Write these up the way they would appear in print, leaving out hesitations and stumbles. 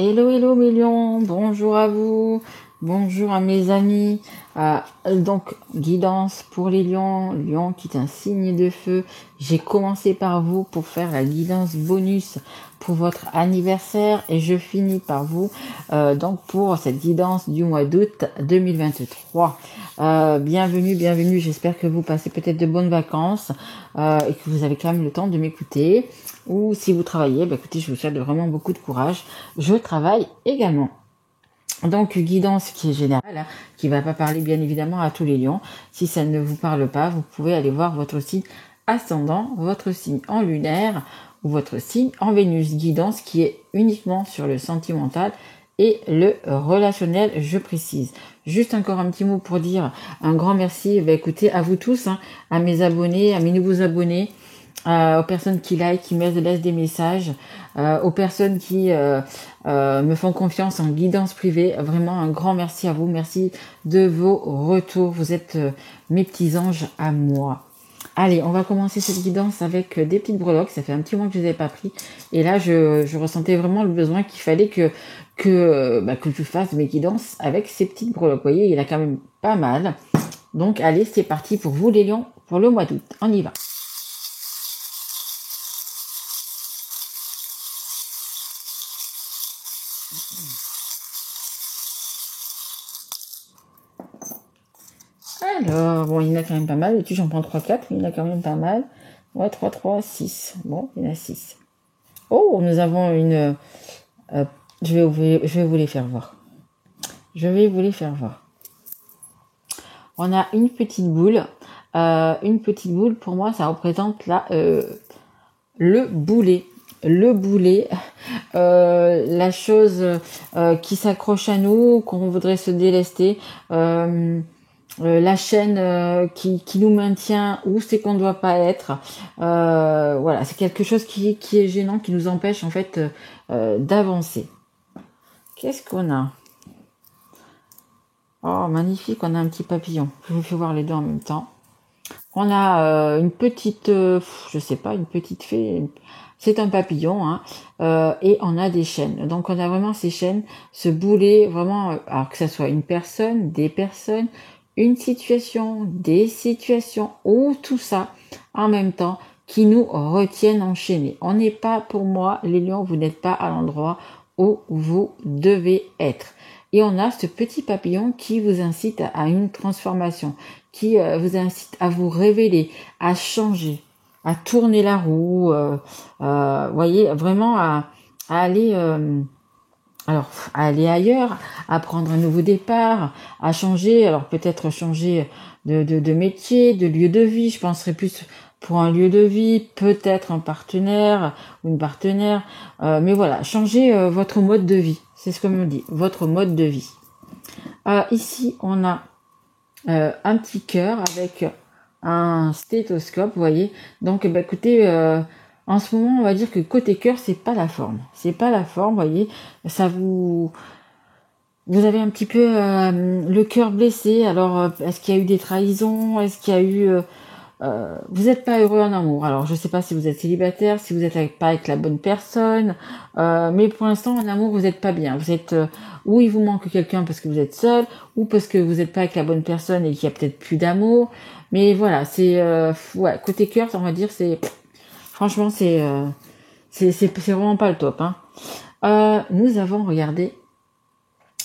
Hello, hello mes lions, bonjour à vous, bonjour à mes amis. Donc, guidance pour les lions, lion qui est un signe de feu. J'ai commencé par vous pour faire la guidance bonus pour votre anniversaire et je finis par vous donc pour cette guidance du mois d'août 2023. Bienvenue, bienvenue, j'espère que vous passez peut-être de bonnes vacances et que vous avez quand même le temps de m'écouter. Ou si vous travaillez, écoutez, je vous souhaite vraiment beaucoup de courage. Je travaille également. Donc, guidance qui est générale, hein, qui va pas parler bien évidemment à tous les lions. Si ça ne vous parle pas, vous pouvez aller voir votre signe ascendant, votre signe en lunaire ou votre signe en Vénus. Guidance qui est uniquement sur le sentimental et le relationnel, je précise. Juste encore un petit mot pour dire un grand merci, écoutez, à vous tous, hein, à mes abonnés, à mes nouveaux abonnés, aux personnes qui like, qui me laissent des messages, aux personnes qui me font confiance en guidance privée. Vraiment un grand merci à vous. Merci de vos retours. Vous êtes mes petits anges à moi. Allez, on va commencer cette guidance avec des petites breloques. Ça fait un petit mois que je les ai pas pris. Et là, je ressentais vraiment le besoin qu'il fallait que je fasse mes guidances avec ces petites breloques. Vous voyez, il y en a quand même pas mal. Donc, allez, c'est parti pour vous les lions pour le mois d'août. On y va. Alors, bon, il y en a quand même pas mal. Et tu, j'en prends 3-4, mais il y en a quand même pas mal. Ouais, 3, 3, 6. Bon, il y en a 6. Oh, nous avons une... je vais vous les faire voir. Je vais vous les faire voir. On a une petite boule. Une petite boule, pour moi, ça représente là le boulet. Le boulet, la chose qui s'accroche à nous, qu'on voudrait se délester. La chaîne qui nous maintient où c'est qu'on ne doit pas être. Voilà, c'est quelque chose qui est gênant, qui nous empêche en fait d'avancer. Qu'est-ce qu'on a? Oh, magnifique, on a un petit papillon. Je vous fais voir les deux en même temps. On a une petite, je sais pas, une petite fée. C'est un papillon, hein, et on a des chaînes. Donc on a vraiment ces chaînes, ce boulet, vraiment, alors que ça soit une personne, des personnes, une situation, des situations, ou tout ça en même temps qui nous retiennent enchaînés. On n'est pas, pour moi, les lions, vous n'êtes pas à l'endroit où vous devez être. Et on a ce petit papillon qui vous incite à une transformation, qui vous incite à vous révéler, à changer, à tourner la roue, voyez, vraiment à aller, à aller ailleurs, à prendre un nouveau départ, à changer, alors peut-être changer de métier, de lieu de vie. Je penserais plus pour un lieu de vie, peut-être un partenaire ou une partenaire, mais voilà, changer votre mode de vie. C'est ce que me dit, votre mode de vie. Ici, on a un petit cœur avec un stéthoscope, vous voyez. Donc, écoutez, en ce moment, on va dire que côté cœur, c'est pas la forme. C'est pas la forme, vous voyez. Ça vous avez un petit peu le cœur blessé. Alors, est-ce qu'il y a eu des trahisons? Est-ce qu'il y a eu vous n'êtes pas heureux en amour. Alors, je sais pas si vous êtes célibataire, si vous êtes pas avec la bonne personne, mais pour l'instant, en amour, vous n'êtes pas bien. Vous êtes ou il vous manque quelqu'un parce que vous êtes seul, ou parce que vous n'êtes pas avec la bonne personne et qu'il y a peut-être plus d'amour. Mais voilà, c'est ouais, côté cœur, on va dire, c'est franchement, c'est vraiment pas le top. Hein. Nous avons regardé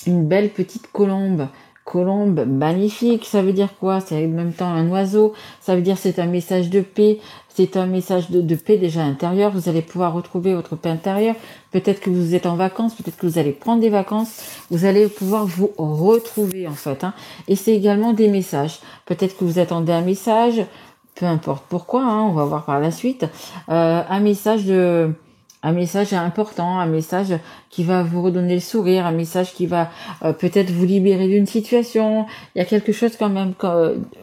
une belle petite colombe. Colombe magnifique, ça veut dire quoi? C'est en même temps un oiseau, ça veut dire c'est un message de paix, c'est un message de paix déjà intérieur. Vous allez pouvoir retrouver votre paix intérieure. Peut-être que vous êtes en vacances, peut-être que vous allez prendre des vacances, vous allez pouvoir vous retrouver en fait. Hein. Et c'est également des messages. Peut-être que vous attendez un message, peu importe pourquoi, hein, on va voir par la suite, un message important, un message qui va vous redonner le sourire, un message qui va peut-être vous libérer d'une situation. Il y a quelque chose quand même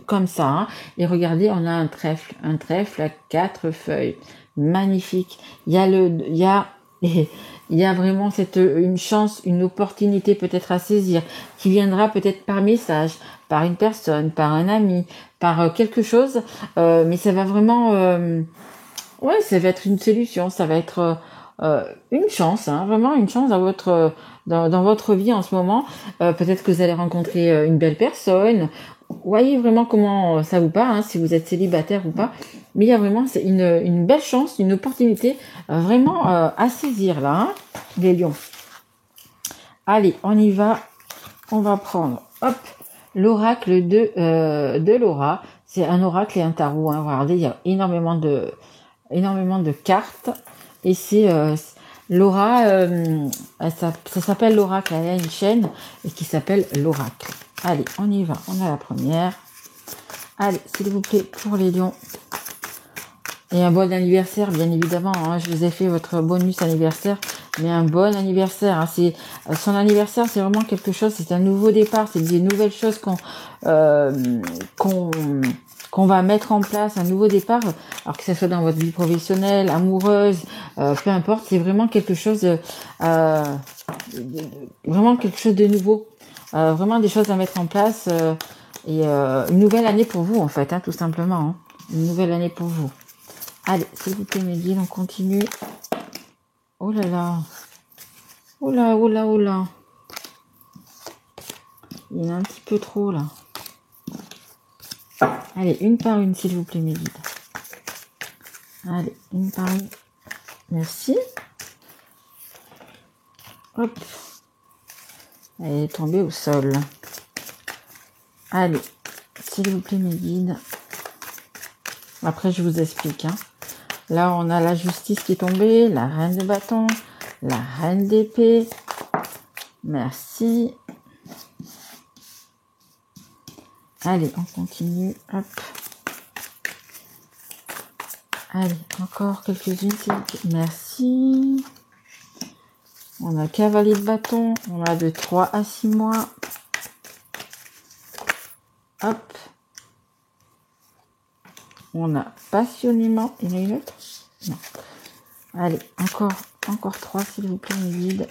comme ça. Hein. Et regardez, on a un trèfle à 4 feuilles, magnifique. Il y a vraiment une chance, une opportunité peut-être à saisir, qui viendra peut-être par message, par une personne, par un ami, par quelque chose, mais ça va vraiment, ouais, ça va être une solution, ça va être une chance, hein, vraiment une chance dans votre vie en ce moment. Peut-être que vous allez rencontrer une belle personne. Voyez vraiment comment ça vous part, hein, si vous êtes célibataire ou pas. Mais il y a vraiment c'est une belle chance, une opportunité vraiment à saisir là, hein, les lions. Allez, on y va. On va prendre, hop, l'oracle de Laura. C'est un oracle et un tarot. Hein. Regardez, il y a énormément de cartes. Et c'est Laura, ça s'appelle l'oracle. Elle a une chaîne et qui s'appelle l'oracle. Allez, on y va. On a la première. Allez, s'il vous plaît, pour les lions. Et un bon anniversaire, bien évidemment. Hein. Je vous ai fait votre bonus anniversaire. Mais un bon anniversaire. Hein. C'est son anniversaire, c'est vraiment quelque chose. C'est un nouveau départ. C'est des nouvelles choses qu'on va mettre en place, un nouveau départ. Alors que ce soit dans votre vie professionnelle, amoureuse, peu importe. C'est vraiment quelque chose, vraiment quelque chose de nouveau. Vraiment des choses à mettre en place. Et une nouvelle année pour vous, en fait, hein, tout simplement. Hein. Une nouvelle année pour vous. Allez, s'il vous plaît, mes guides, on continue. Oh là là. Oh là, oh là, oh là. Il y en a un petit peu trop, là. Allez, une par une, s'il vous plaît, mes guides. Allez, une par une. Merci. Hop. Elle est tombée au sol. Allez, s'il vous plaît, mes guides. Après, je vous explique, hein. Là, on a la justice qui est tombée, la reine de bâton, la reine d'épée. Merci. Allez, on continue. Hop. Allez, encore quelques-unes. Merci. On a cavalier de bâton. On a de 3 à 6 mois. Hop. On a passionnément. Il y en a une autre? Non. Allez, encore 3, s'il vous plaît, mes guides.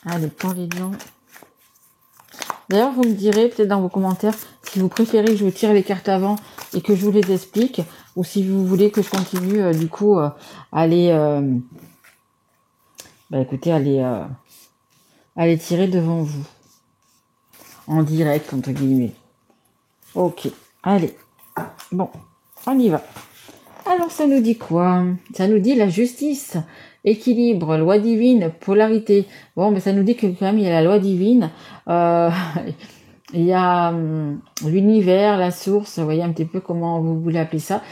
Allez, pour les lions. D'ailleurs, vous me direz peut-être dans vos commentaires si vous préférez que je vous tire les cartes avant et que je vous les explique, ou si vous voulez que je continue, du coup, aller tirer devant vous. En direct, entre guillemets. Ok, allez. Bon, on y va. Alors, ça nous dit quoi? Ça nous dit la justice, équilibre, loi divine, polarité. Bon, mais ça nous dit que quand même, il y a la loi divine. Il y a l'univers, la source, vous voyez un petit peu comment vous voulez appeler ça,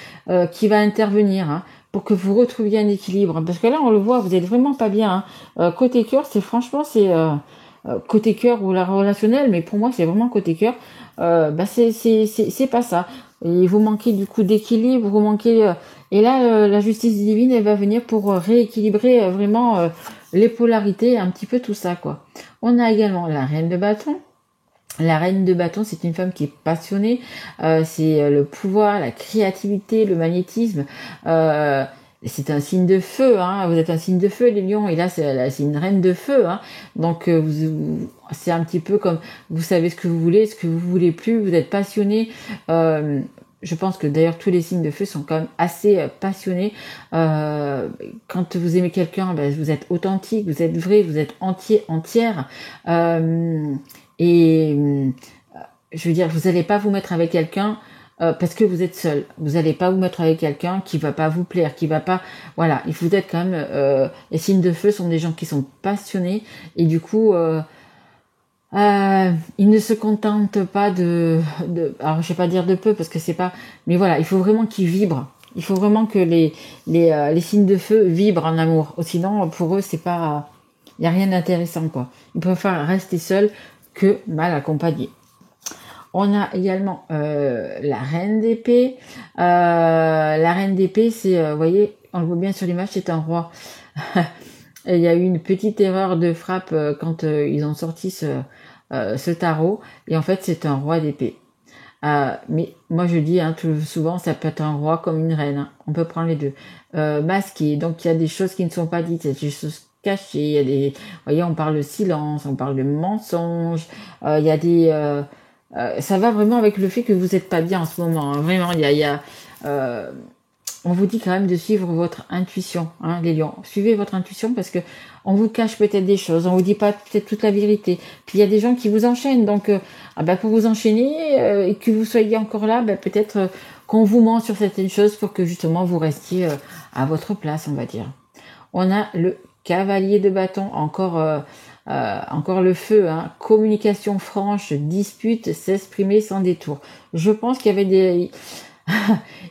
qui va intervenir, hein, pour que vous retrouviez un équilibre. Parce que là, on le voit, vous êtes vraiment pas bien. Hein. Côté cœur, c'est côté cœur ou la relationnelle, mais pour moi, c'est vraiment côté cœur. C'est pas ça. Et vous manquez du coup d'équilibre, vous manquez... et là, la justice divine, elle va venir pour rééquilibrer vraiment les polarités, un petit peu tout ça, quoi. On a également la reine de bâton. La reine de bâton, c'est une femme qui est passionnée. C'est le pouvoir, la créativité, le magnétisme. C'est un signe de feu, hein. Vous êtes un signe de feu, les lions, et là c'est une reine de feu, hein. Donc c'est un petit peu comme vous savez ce que vous voulez plus, vous êtes passionné. Je pense que d'ailleurs tous les signes de feu sont quand même assez passionnés. Quand vous aimez quelqu'un, vous êtes authentique, vous êtes vrai, vous êtes entière. Et je veux dire, vous n'allez pas vous mettre avec quelqu'un parce que vous êtes seul. Vous n'allez pas vous mettre avec quelqu'un qui va pas vous plaire, qui va pas... Voilà, il faut être quand même... les signes de feu sont des gens qui sont passionnés et du coup... ils ne se contentent pas alors je vais pas dire de peu parce que c'est pas... Mais voilà, il faut vraiment qu'ils vibrent. Il faut vraiment que les signes de feu vibrent en amour. Sinon, pour eux, c'est pas... Il n'y a rien d'intéressant, quoi. Ils préfèrent rester seuls que mal accompagnés. On a également la reine d'épée. La reine d'épée, c'est, vous voyez, on le voit bien sur l'image, c'est un roi. Il y a eu une petite erreur de frappe quand ils ont sorti ce tarot. Et en fait, c'est un roi d'épée. Mais moi, je dis, hein, tout souvent, ça peut être un roi comme une reine. Hein. On peut prendre les deux. Masqué. Donc, il y a des choses qui ne sont pas dites. Il y a des choses cachées. Il y a des... Vous voyez, on parle de silence, on parle de mensonge. Il y a des... ça va vraiment avec le fait que vous n'êtes pas bien en ce moment. Hein. Vraiment, il y a on vous dit quand même de suivre votre intuition, hein, les lions. Suivez votre intuition parce que on vous cache peut-être des choses, on vous dit pas peut-être toute la vérité. Puis il y a des gens qui vous enchaînent, donc pour vous enchaîner et que vous soyez encore là, peut-être qu'on vous ment sur certaines choses pour que justement vous restiez à votre place, on va dire. On a le cavalier de bâton, encore le feu, hein. Communication franche, dispute, s'exprimer sans détour. Je pense qu'il y avait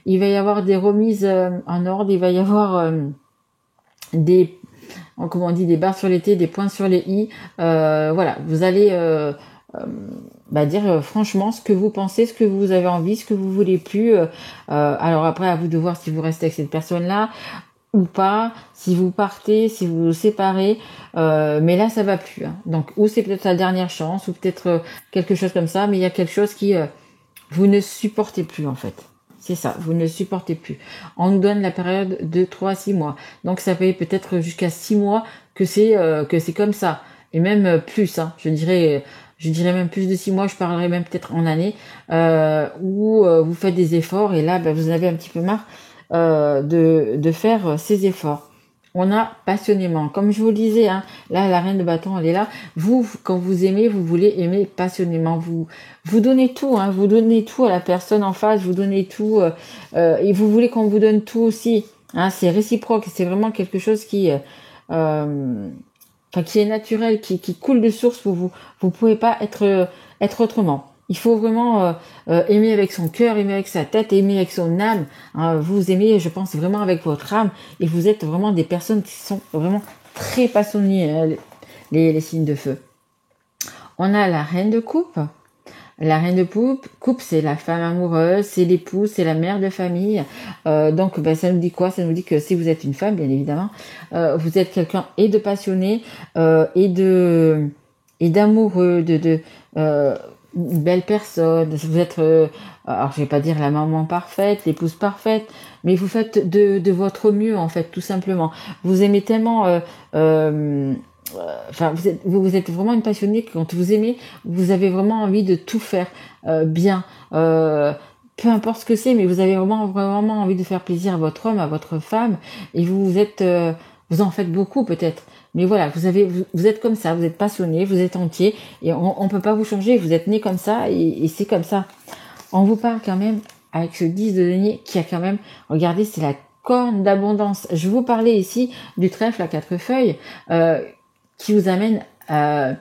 il va y avoir des remises en ordre, il va y avoir comment on dit, des barres sur les T, des points sur les I. Voilà, vous allez dire franchement ce que vous pensez, ce que vous avez envie, ce que vous voulez plus. Alors après, à vous de voir si vous restez avec cette personne-là ou pas, si vous partez, si vous vous séparez, mais là ça va plus, hein. Donc ou c'est peut-être la dernière chance, ou peut-être quelque chose comme ça, mais il y a quelque chose qui vous ne supportez plus en fait. C'est ça, vous ne supportez plus. On nous donne la période de 3 à 6 mois. Donc ça fait peut-être jusqu'à 6 mois que c'est comme ça. Et même plus, hein. Je dirais même plus de 6 mois, je parlerai même peut-être en année, où vous faites des efforts et là vous en avez un petit peu marre de faire ces efforts. On a passionnément, comme je vous le disais, hein, là la reine de bâton elle est là. Vous, quand vous aimez, vous voulez aimer passionnément. Vous donnez tout, hein, vous donnez tout à la personne en face, vous donnez tout et vous voulez qu'on vous donne tout aussi. Hein, c'est réciproque, c'est vraiment quelque chose qui est naturel, qui coule de source pour vous. Vous pouvez pas être autrement. Il faut vraiment aimer avec son cœur, aimer avec sa tête, aimer avec son âme. Hein, vous aimez, je pense, vraiment avec votre âme. Et vous êtes vraiment des personnes qui sont vraiment très passionnées, hein, les signes de feu. On a la reine de coupe. La reine de coupe, c'est la femme amoureuse, c'est l'épouse, c'est la mère de famille. Donc, ça nous dit quoi? Ça nous dit que si vous êtes une femme, bien évidemment, vous êtes quelqu'un et de passionné et d'amoureux, une belle personne. Vous êtes, alors je vais pas dire la maman parfaite, l'épouse parfaite, mais vous faites de votre mieux en fait, tout simplement. Vous aimez tellement. Vous êtes vraiment une passionnée que quand vous aimez, vous avez vraiment envie de tout faire bien. Peu importe ce que c'est, mais vous avez vraiment envie de faire plaisir à votre homme, à votre femme, et vous en faites beaucoup peut-être. Mais voilà, vous êtes comme ça, vous êtes passionné, vous êtes entier, et on peut pas vous changer, vous êtes né comme ça, et c'est comme ça. On vous parle quand même avec ce 10 de denier qui a quand même, regardez, c'est la corne d'abondance. Je vous parlais ici du trèfle à 4 feuilles, qui vous amène à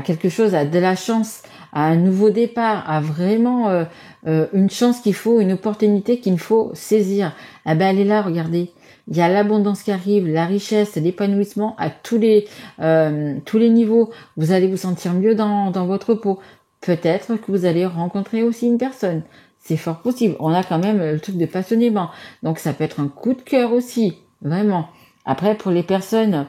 quelque chose, à de la chance, à un nouveau départ, à vraiment une chance qu'il faut, une opportunité qu'il faut saisir. Elle est là, regardez. Il y a l'abondance qui arrive, la richesse, l'épanouissement à tous les niveaux. Vous allez vous sentir mieux dans votre peau. Peut-être que vous allez rencontrer aussi une personne. C'est fort possible. On a quand même le truc de passionnément. Donc ça peut être un coup de cœur aussi, vraiment. Après, pour les personnes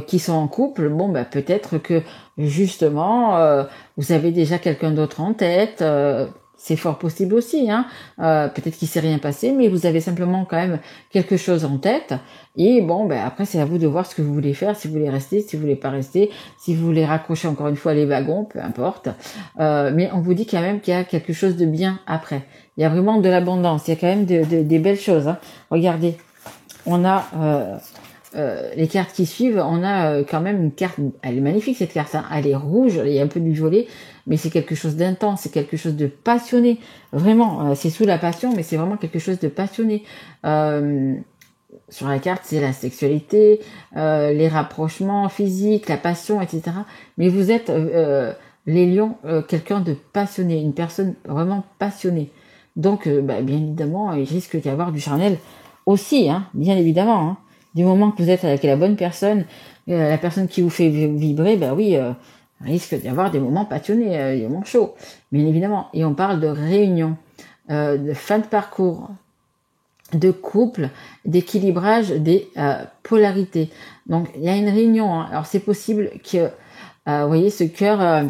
qui sont en couple, peut-être que justement vous avez déjà quelqu'un d'autre en tête. C'est fort possible aussi, hein. Peut-être qu'il s'est rien passé, mais vous avez simplement quand même quelque chose en tête. Et après c'est à vous de voir ce que vous voulez faire, si vous voulez rester, si vous voulez pas rester, si vous voulez raccrocher encore une fois les wagons, peu importe. Mais on vous dit quand même qu'il y a quelque chose de bien après. Il y a vraiment de l'abondance, il y a quand même des belles choses, hein. Regardez, on a les cartes qui suivent, on a quand même une carte, elle est magnifique cette carte, hein. Elle est rouge, il y a un peu du violet, mais c'est quelque chose d'intense, c'est quelque chose de passionné, vraiment, c'est sous la passion, mais c'est vraiment quelque chose de passionné. Sur la carte, c'est la sexualité, les rapprochements physiques, la passion, etc. Mais vous êtes, les lions, quelqu'un de passionné, une personne vraiment passionnée. Donc, bien évidemment, il risque d'y avoir du charnel aussi, hein, bien évidemment, hein. Du moment que vous êtes avec la bonne personne, la personne qui vous fait vibrer, oui, il risque d'y avoir des moments passionnés, des moments chauds, bien évidemment. Et on parle de réunion, de fin de parcours, de couple, d'équilibrage des polarités. Donc, il y a une réunion, hein. Alors, c'est possible que, vous voyez, ce cœur,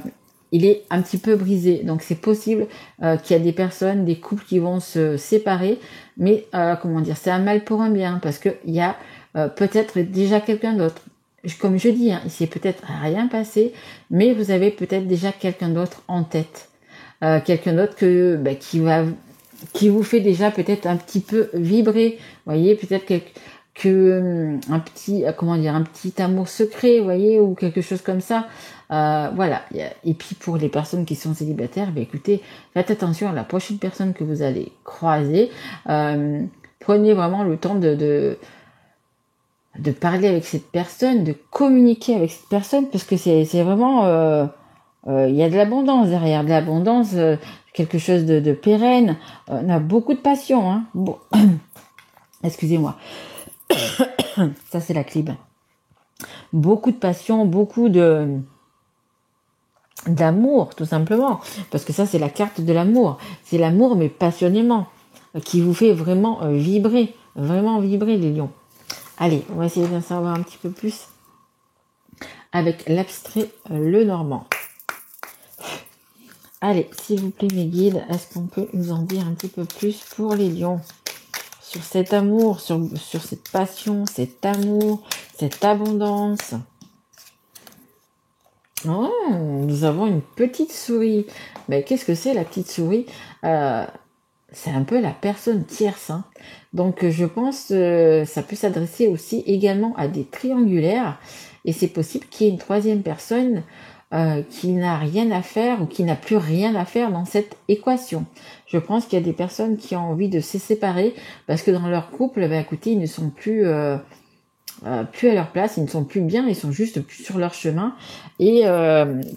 il est un petit peu brisé. Donc, c'est possible qu'il y a des personnes, des couples qui vont se séparer. Mais, c'est un mal pour un bien, parce que il y a peut-être déjà quelqu'un d'autre. Comme je dis, hein, il s'est peut-être rien passé, mais vous avez peut-être déjà quelqu'un d'autre en tête. Quelqu'un d'autre qui va qui vous fait déjà peut-être un petit peu vibrer. Vous voyez, peut-être que un petit, comment dire, un petit amour secret, vous voyez, ou quelque chose comme ça. Voilà. Et puis pour les personnes qui sont célibataires, écoutez, faites attention à la prochaine personne que vous allez croiser. Prenez vraiment le temps de parler avec cette personne, de communiquer avec cette personne, parce que c'est vraiment, il y a de l'abondance derrière, de l'abondance, quelque chose de pérenne. On a beaucoup de passion, hein. Bon. Excusez-moi. Ça, c'est la clim. Beaucoup de passion, beaucoup d'amour, tout simplement. Parce que ça, c'est la carte de l'amour. C'est l'amour, mais passionnément, qui vous fait vraiment vibrer les lions. Allez, on va essayer d'en savoir un petit peu plus avec l'abstrait Le Normand. Allez, s'il vous plaît, mes guides, est-ce qu'on peut nous en dire un petit peu plus pour les lions? Sur cet amour, sur cette passion, cet amour, cette abondance. Oh, nous avons une petite souris. Mais qu'est-ce que c'est la petite souris? C'est un peu la personne tierce. Hein. Donc je pense que ça peut s'adresser aussi également à des triangulaires. Et c'est possible qu'il y ait une troisième personne qui n'a rien à faire ou qui n'a plus rien à faire dans cette équation. Je pense qu'il y a des personnes qui ont envie de se séparer parce que dans leur couple, écoutez, ils ne sont plus à leur place, ils ne sont plus bien, ils sont juste plus sur leur chemin. Et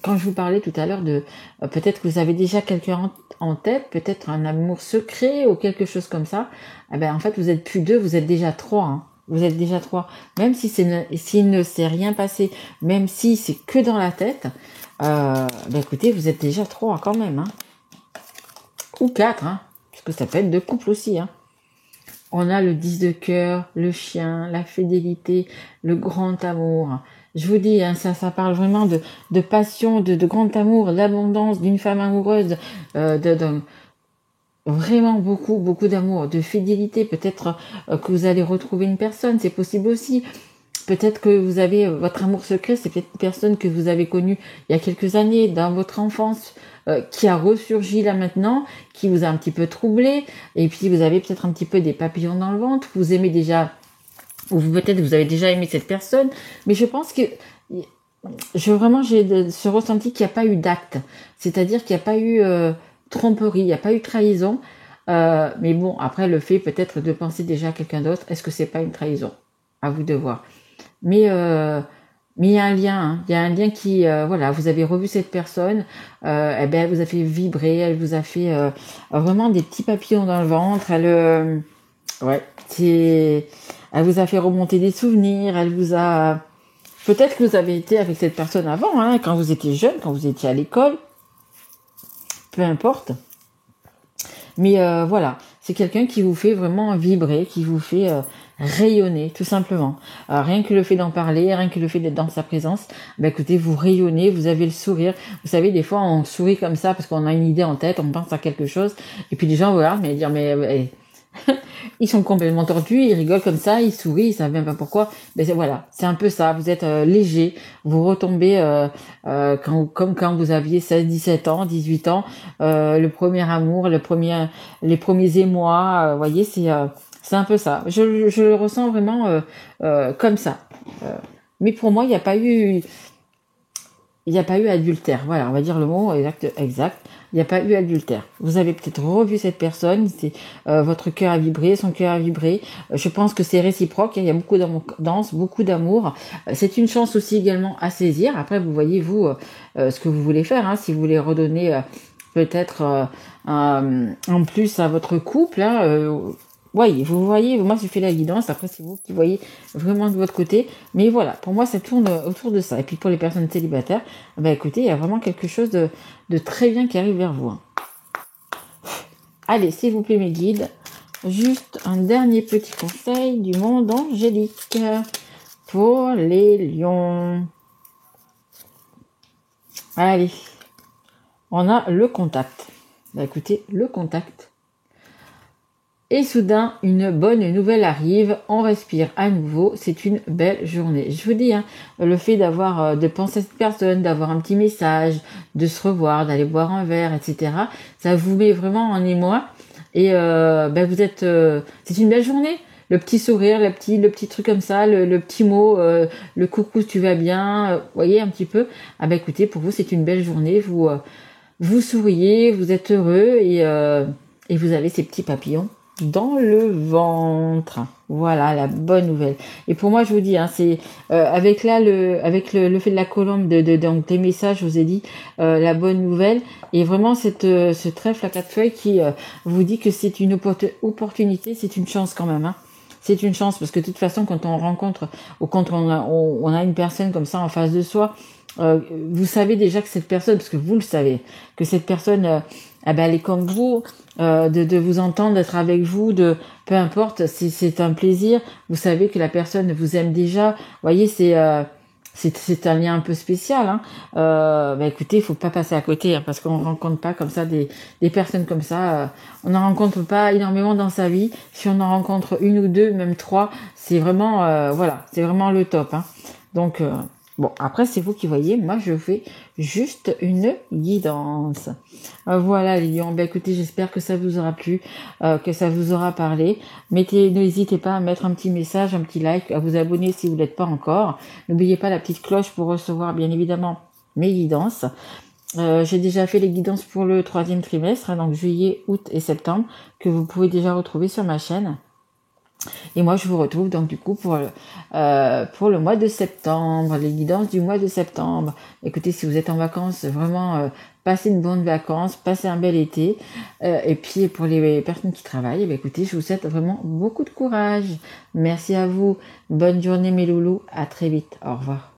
quand je vous parlais tout à l'heure de peut-être que vous avez déjà quelqu'un en tête, peut-être un amour secret ou quelque chose comme ça, en fait vous êtes plus deux, vous êtes déjà trois. Hein. Vous êtes déjà trois. Même si s'il ne s'est rien passé, même si c'est que dans la tête, écoutez, vous êtes déjà trois quand même. Hein. Ou quatre, hein, parce que ça peut être deux couples aussi. Hein. On a le 10 de cœur, le chien, la fidélité, le grand amour. Je vous dis, hein, ça parle vraiment de passion, de grand amour, d'abondance, d'une femme amoureuse, vraiment beaucoup d'amour, de fidélité. Peut-être que vous allez retrouver une personne, c'est possible aussi. Peut-être que vous avez votre amour secret, c'est peut-être une personne que vous avez connue il y a quelques années, dans votre enfance, qui a ressurgi là maintenant, qui vous a un petit peu troublé, et puis vous avez peut-être un petit peu des papillons dans le ventre, vous aimez déjà, ou peut-être vous avez déjà aimé cette personne, mais je pense que j'ai ce ressenti qu'il n'y a pas eu d'acte, c'est-à-dire qu'il n'y a pas eu tromperie, il n'y a pas eu trahison, mais bon, après le fait peut-être de penser déjà à quelqu'un d'autre, est-ce que c'est pas une trahison? À vous de voir. Mais il y a un lien, hein. Il y a un lien qui, voilà, vous avez revu cette personne, elle vous a fait vibrer, elle vous a fait vraiment des petits papillons dans le ventre, elle vous a fait remonter des souvenirs, elle vous a, peut-être que vous avez été avec cette personne avant, hein, quand vous étiez jeune, quand vous étiez à l'école, peu importe. Mais voilà, c'est quelqu'un qui vous fait vraiment vibrer, qui vous fait rayonner, tout simplement. Rien que le fait d'en parler, rien que le fait d'être dans sa présence, écoutez, vous rayonnez, vous avez le sourire. Vous savez, des fois, on sourit comme ça parce qu'on a une idée en tête, on pense à quelque chose, et puis les gens regardent, mais dire, mais ils sont complètement tordus, ils rigolent comme ça, ils sourient, ils savent même pas pourquoi. Mais voilà, c'est un peu ça. Vous êtes léger, vous retombez comme quand vous aviez 16, 17 ans, 18 ans, le premier amour, les premiers émois. Vous voyez, c'est un peu ça. Je le ressens vraiment comme ça. Mais pour moi, il n'y a pas eu adultère. Voilà, on va dire le mot exact. Il n'y a pas eu adultère. Vous avez peut-être revu cette personne, votre cœur a vibré, son cœur a vibré. Je pense que c'est réciproque, il y a beaucoup d'abondance, beaucoup d'amour. C'est une chance aussi également à saisir. Après, vous voyez, vous, ce que vous voulez faire, hein, si vous voulez redonner peut-être en plus à votre couple, hein, vous voyez, moi je fais la guidance, après c'est vous qui voyez vraiment de votre côté, mais voilà, pour moi ça tourne autour de ça. Et puis pour les personnes célibataires, écoutez, il y a vraiment quelque chose de très bien qui arrive vers vous. Hein. Allez, s'il vous plaît mes guides, juste un dernier petit conseil du monde angélique pour les lions. Allez, on a le contact. Écoutez, le contact. Et soudain, une bonne nouvelle arrive, on respire à nouveau, c'est une belle journée. Je vous dis, hein, le fait de penser à cette personne, d'avoir un petit message, de se revoir, d'aller boire un verre, etc., ça vous met vraiment en émoi. et vous êtes, c'est une belle journée. Le petit sourire, le petit truc comme ça, le petit mot, le coucou, tu vas bien, voyez un petit peu. Ah ben écoutez, pour vous c'est une belle journée, vous souriez, vous êtes heureux et vous avez ces petits papillons dans le ventre. Voilà la bonne nouvelle. Et pour moi, je vous dis, hein, c'est avec le fait de la colombe, donc des messages, je vous ai dit la bonne nouvelle. Et vraiment ce trèfle à 4 feuilles qui vous dit que c'est une opportunité, c'est une chance quand même. Hein. C'est une chance parce que de toute façon, quand on rencontre ou quand on a une personne comme ça en face de soi, vous savez déjà que cette personne, parce que vous le savez, que cette personne, elle est comme vous, de vous entendre, d'être avec vous, peu importe, c'est un plaisir. Vous savez que la personne vous aime déjà. Vous voyez, c'est un lien un peu spécial. Hein. Écoutez, il faut pas passer à côté, hein, parce qu'on rencontre pas comme ça des personnes comme ça. On n'en rencontre pas énormément dans sa vie. Si on en rencontre une ou deux, même trois, c'est vraiment, c'est vraiment le top. Hein. Donc bon, après, c'est vous qui voyez. Moi, je fais juste une guidance. Voilà, les lions. Écoutez, j'espère que ça vous aura plu, que ça vous aura parlé. N'hésitez pas à mettre un petit message, un petit like, à vous abonner si vous l'êtes pas encore. N'oubliez pas la petite cloche pour recevoir, bien évidemment, mes guidances. J'ai déjà fait les guidances pour le 3e trimestre, hein, donc juillet, août et septembre, que vous pouvez déjà retrouver sur ma chaîne. Et moi, je vous retrouve donc du coup pour le mois de septembre, les guidances du mois de septembre. Écoutez, si vous êtes en vacances, vraiment, passez une bonne vacances, passez un bel été. Et puis pour les personnes qui travaillent, écoutez, je vous souhaite vraiment beaucoup de courage. Merci à vous. Bonne journée mes loulous. À très vite. Au revoir.